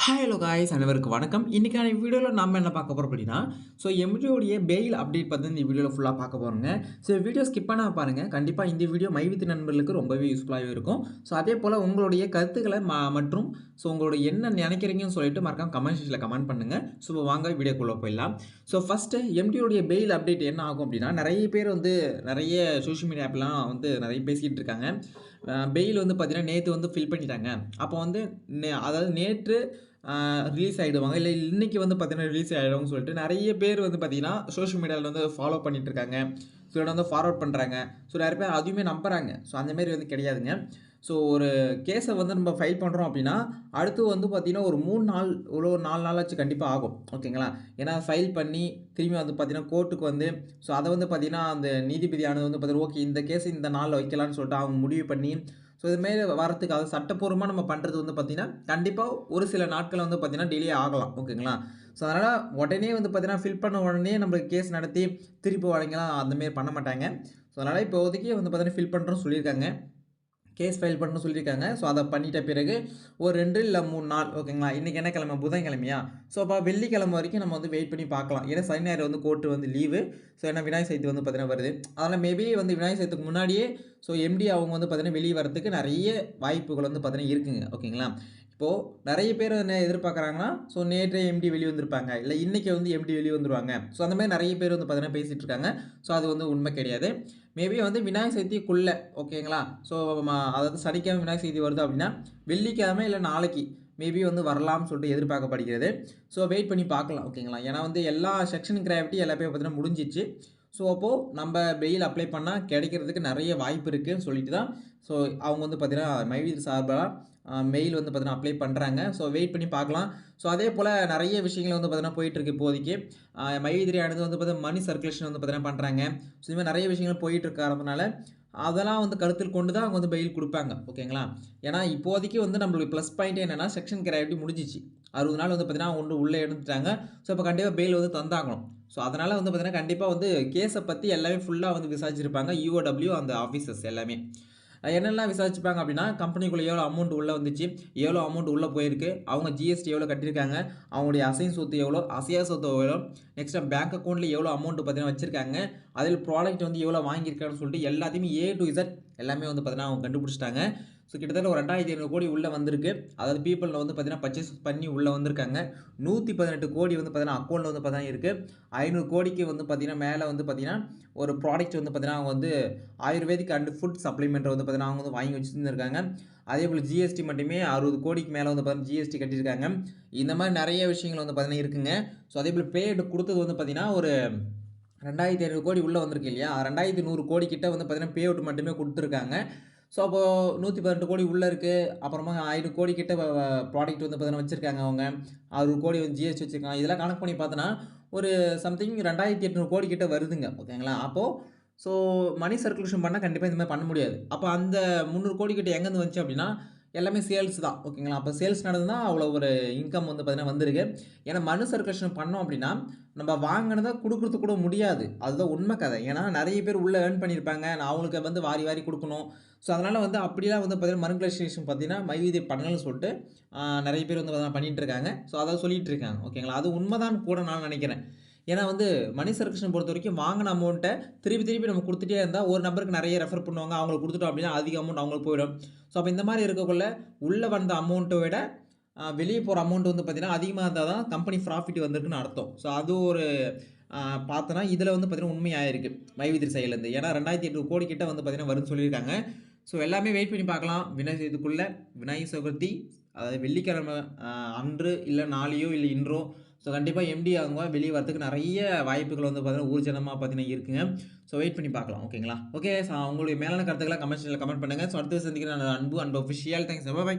Hi hello guys அனைவருக்கும் வணக்கம். இன்னைக்கான வீடியோவில் நம்ம என்ன பார்க்க போகிறோம் அப்படின்னா, எம்டியோடைய பெயில் அப்டேட் பற்றி இந்த வீடியோவில் ஃபுல்லாக பார்க்க போகிறோங்க. வீடியோ ஸ்கிப் பண்ணாம பாருங்கள். கண்டிப்பாக இந்த வீடியோ மைவித் நண்பர்களுக்கு ரொம்பவே யூஸ்ஃபுல்லாகவே இருக்கும். அதே போல் உங்களுடைய கருத்துக்களை மற்றும் உங்களுடைய என்ன நினைக்கிறீங்கன்னு சொல்லிட்டு மறக்காம கமெண்ட் செக்ஷனில் கமெண்ட் பண்ணுங்கள். வாங்க வீடியோக்குள்ளே போயிடலாம். ஃபஸ்ட்டு எம்டியோடைய பெயில் அப்டேட் என்ன ஆகும் அப்படின்னா, நிறைய பேர் நிறைய சோஷியல் மீடியா ஆப்லாம் நிறைய பேசிக்கிட்டு இருக்காங்க. பெயில் பார்த்தீங்கன்னா நேற்று ஃபில் பண்ணிட்டாங்க. அப்போ அதாவது நேற்று ரிலீஸ் ஆகிடுவாங்க, இல்லை இன்றைக்கி பார்த்தீங்கன்னா ரிலீஸ் ஆகிடுவாங்கன்னு சொல்லிட்டு நிறைய பேர் பார்த்தீங்கன்னா சோஷியல் மீடியாவில் ஃபாலோ பண்ணிகிட்டு இருக்காங்க. இதோட ஃபார்வர்ட் பண்ணுறாங்க. நிறைய பேர் அதுவுமே நம்புகிறாங்க. அந்தமாரி கிடையாதுங்க. ஒரு கேஸை நம்ம ஃபைல் பண்ணுறோம் அப்படின்னா அடுத்து பார்த்தீங்கன்னா ஒரு 3 நாள் ஒரு 4 நாளாச்சு கண்டிப்பாக ஆகும். ஓகேங்களா? ஏன்னா ஃபைல் பண்ணி திரும்பி பார்த்தீங்கன்னா கோர்ட்டுக்கு அதை பார்த்தீங்கன்னா அந்த நீதிபதியானது பார்த்தீங்கன்னா ஓகே இந்த கேஸ் இந்த நாளில் வைக்கலான்னு சொல்லிட்டு அவங்க முடிவு பண்ணி இதுமாரி வரத்துக்கு அது சட்டப்பூர்வமாக நம்ம பண்ணுறது பார்த்தீங்கன்னா கண்டிப்பாக ஒரு சில நாட்கள் பார்த்தீங்கன்னா டிலே ஆகலாம். ஓகேங்களா? அதனால் உடனே பார்த்தீங்கன்னா ஃபில் பண்ண உடனே நம்மளுக்கு கேஸ் நடத்தி திருப்பி வழங்கலாம் அந்தமாரி பண்ண மாட்டாங்க. அதனால் இப்போதைக்கு பார்த்தீங்கன்னா ஃபில் பண்ணுறோன்னு சொல்லியிருக்காங்க. கேஸ் ஃபைல் பண்ணணும்னு சொல்லியிருக்காங்க. அதை பண்ணிட்ட பிறகு ஒரு 2 இல்லை 3 நாள். ஓகேங்களா? இன்றைக்கி என்ன கிழமை? புதன்கிழமையா? அப்போ வெள்ளிக்கிழமை வரைக்கும் நம்ம வெயிட் பண்ணி பார்க்கலாம். ஏன்னா சனி ஞாயிறு கோர்ட்டு லீவு. ஏன்னா விநாயகர் சதுர்த்தி பார்த்தீங்கன்னா வருது. அதனால் மேபி விநாயகர் சதுர்த்திக்கு முன்னாடியே எம்டி அவங்க பார்த்தீங்கன்னா வெளியே வரத்துக்கு நிறைய வாய்ப்புகள் பார்த்தீங்கன்னா இருக்குங்க. ஓகேங்களா? இப்போது நிறைய பேர் என்ன எதிர்பார்க்குறாங்கன்னா நேற்றே எம்டி வெளியே வந்திருப்பாங்க, இல்லை இன்றைக்கி எம்டி வெளியே வந்துருவாங்க. அந்த மாதிரி நிறைய பேர் பார்த்தீங்கன்னா பேசிகிட்டு இருக்காங்க. அது உண்மை கிடையாது. மேபி விநாயகர் சதுர்த்திக்குள்ளே. ஓகேங்களா? அதாவது சனிக்கிழமை விநாயகர் சதுர்த்தி வருது அப்படின்னா வெள்ளிக்கிழமை இல்லை நாளைக்கு மேபி வரலாம்னு சொல்லிட்டு எதிர்பார்க்கப்படுகிறது. வெயிட் பண்ணி பார்க்கலாம். ஓகேங்களா? ஏன்னா எல்லா செக்ஷன் கிராவிட்டி எல்லாமே பார்த்தீங்கன்னா முடிஞ்சிச்சு. அப்போது நம்ம பெயில் அப்ளை பண்ணால் கிடைக்கிறதுக்கு நிறைய வாய்ப்பு இருக்குதுன்னு சொல்லிட்டு தான் அவங்க பார்த்தீங்கன்னா மைவித் சார்பாக மெயில் பார்த்தீங்கன்னா அப்ளை பண்ணுறாங்க. வெயிட் பண்ணி பார்க்கலாம். அதே போல் நிறைய விஷயங்கள் பார்த்தீங்கன்னா போயிட்டுருக்கு இப்போதைக்கு. மைவிதிரியானது பார்த்தீங்கன்னா மணி சர்க்குலேஷன் பார்த்தீங்கன்னா பண்ணுறாங்க. இதுமாதிரி நிறைய விஷயங்கள் போயிட்டுருக்கிறதுனால அதெல்லாம் கருத்தில் கொண்டு தான் அவங்க பெயில் கொடுப்பாங்க. ஓகேங்களா? ஏன்னா இப்போதைக்கு நம்மளுக்கு ப்ளஸ் பாயிண்ட் என்னென்னா செக்ஷன் கிராவிட்டி முடிஞ்சிச்சு. 60 நாள் பார்த்தீங்கன்னா உள்ளே எடுத்துட்டாங்க. இப்போ கண்டிப்பாக பெயில் தந்தாகணும். அதனால் பார்த்தீங்கன்னா கண்டிப்பாக கேஸை பற்றி எல்லாமே ஃபுல்லாக விசாரிச்சிருப்பாங்க. யூஓடபிள்யூ அந்த ஆஃபீஸர்ஸ் எல்லாமே என்னெல்லாம் விசாரிச்சுப்பாங்க அப்படின்னா, கம்பெனிக்குள்ளே எவ்வளோ அமௌண்ட் உள்ளே வந்துச்சு, எவ்வளோ அமௌண்ட் உள்ளே போயிருக்கு, அவங்க ஜிஎஸ்டி எவ்வளோ கட்டியிருக்காங்க, அவங்களுடைய அசைன் சொத்து எவ்வளோ, அசையா சொத்து எவ்வளோ, நெக்ஸ்ட்டு பேங்க் அக்கௌண்ட்டில் எவ்வளோ அமௌண்ட் பார்த்தீங்கன்னா வச்சுருக்காங்க, அதில் ப்ராடக்ட் எவ்வளோ வாங்கியிருக்கான்னு சொல்லிட்டு எல்லாத்தையுமே ஏ டு இசட் எல்லாமே பார்த்தீங்கன்னா அவங்க கண்டுபிடிச்சிட்டாங்க. கிட்டத்தட்ட ஒரு 2500 கோடி உள்ளே வந்திருக்கு. அதாவது பீப்பிளில் பார்த்தீங்கன்னா பர்ச்சேஸ் பண்ணி உள்ளே வந்திருக்காங்க. 118 கோடி பார்த்தீங்கன்னா அக்கௌண்ட்டில் பார்த்தீங்கன்னா இருக்குது. 500 கோடிக்கு பார்த்தீங்கன்னா மேலே பார்த்தீங்கன்னா ஒரு ப்ராடக்ட் பார்த்தீங்கன்னா அவங்க ஆயுர்வேதிக் அண்ட் ஃபுட் சப்ளிமெண்ட் பார்த்தீங்கன்னா அவங்க வாங்கி வச்சுருந்துருக்காங்க. அதே போல் ஜிஎஸ்டி மட்டுமே 60 கோடிக்கு மேலே பார்த்தீங்கன்னா ஜிஎஸ்டி கட்டியிருக்காங்க. இந்த மாதிரி நிறைய விஷயங்கள் பார்த்தீங்கன்னா இருக்குங்க. அதே போல் பேடு கொடுத்தது பார்த்தீங்கன்னா ஒரு 2500 கோடி உள்ளே வந்திருக்கு இல்லையா, 2100 கோடி கிட்ட பார்த்தீங்கன்னா பே அவுட் மட்டுமே கொடுத்துருக்காங்க. அப்போது 118 கோடி உள்ளே இருக்குது. அப்புறமா 1000 கோடி கிட்ட ப்ராடக்ட் பார்த்தீங்கன்னா வச்சுருக்காங்க அவங்க. 60 கோடி ஜிஎஸ்டி வச்சுருக்காங்க. இதெல்லாம் கணக்கு பண்ணி பார்த்தோன்னா ஒரு சம்திங் 2800 கோடி கிட்ட வருதுங்க. ஓகேங்களா? அப்போது மணி சர்க்குலேஷன் பண்ணால் கண்டிப்பாக இந்த மாதிரி பண்ண முடியாது. அப்போ அந்த 300 கோடி கிட்ட எங்கேருந்து வந்துச்சு அப்படின்னா எல்லாமே சேல்ஸ் தான். ஓகேங்களா? அப்போ சேல்ஸ் நடந்தால் அவ்வளோ ஒரு இன்கம் பார்த்தீங்கன்னா வந்திருக்கு. ஏன்னா மணி சர்க்குலேஷன் பண்ணோம் அப்படின்னா நம்ம வாங்கினதை கொடுக்குறது கூட முடியாது. அதுதான் உண்மை கதை. ஏன்னா நிறைய பேர் உள்ளே ஏர்ன் பண்ணியிருப்பாங்க. நான் அவங்களுக்கு வாரி வாரி கொடுக்கணும். அதனால் அப்படிலாம் பார்த்தீங்கன்னா மனிகுலேஷன் பார்த்தீங்கன்னா மைவிதி பண்ணலன்னு சொல்லிட்டு நிறைய பேர் பண்ணிகிட்டு இருக்காங்க. அதாவது சொல்லிகிட்டு இருக்காங்க. ஓகேங்களா? அது உண்மைதான் கூட நான் நினைக்கிறேன். ஏன்னா மணி சர்க்குலேஷன் பொறுத்த வரைக்கும் வாங்கின அமௌண்ட்டை திருப்பி நம்ம கொடுத்துட்டே இருந்தால் ஒரு நம்பருக்கு நிறைய ரெஃபர் பண்ணுவாங்க. அவங்களுக்கு கொடுத்துட்டோம் அப்படின்னா அதிக அமௌண்ட் அவங்களுக்கு போயிடும். அப்போ இந்த மாதிரி இருக்கக்குள்ள உள்ளே வந்த அமௌண்ட்டை விட வெளியே போகிற அமௌண்ட் பார்த்தீங்கன்னா அதிகமாக இருந்தால் தான் கம்பெனி ப்ராஃபிட் வந்திருக்குன்னு அர்த்தம். அது ஒரு பார்த்தோன்னா இதில் பார்த்தீங்கன்னா உண்மையாயிருக்கு மைவிதிரி சைட்லேருந்து. ஏன்னா 2800 கோடி கிட்ட பார்த்தீங்கன்னா வரும்னு சொல்லியிருக்காங்க. எல்லாமே வெயிட் பண்ணி பார்க்கலாம். இதுக்குள்ளே விநாயகர் சதுர்த்தி அதாவது வெள்ளிக்கிழமை அன்று இல்லை நாளையோ இல்லை இன்றோ கண்டிப்பாக எம்டி அவங்க வெளியே வரதுக்கு நிறைய வாய்ப்புகள் பார்த்தீங்கன்னா ஊர்ஜனமாக பார்த்தீங்கன்னா இருக்குங்க. வெயிட் பண்ணி பார்க்கலாம். ஓகேங்களா? ஓகே. உங்களுடைய மேலான கருத்துக்களை கமெண்ட் செக்ஷனில் கமெண்ட் பண்ணுங்கள். அடுத்து சந்திக்கிறேன். அன்பு அண்ட் அஃபிஷியல். தேங்க்ஸ். பை.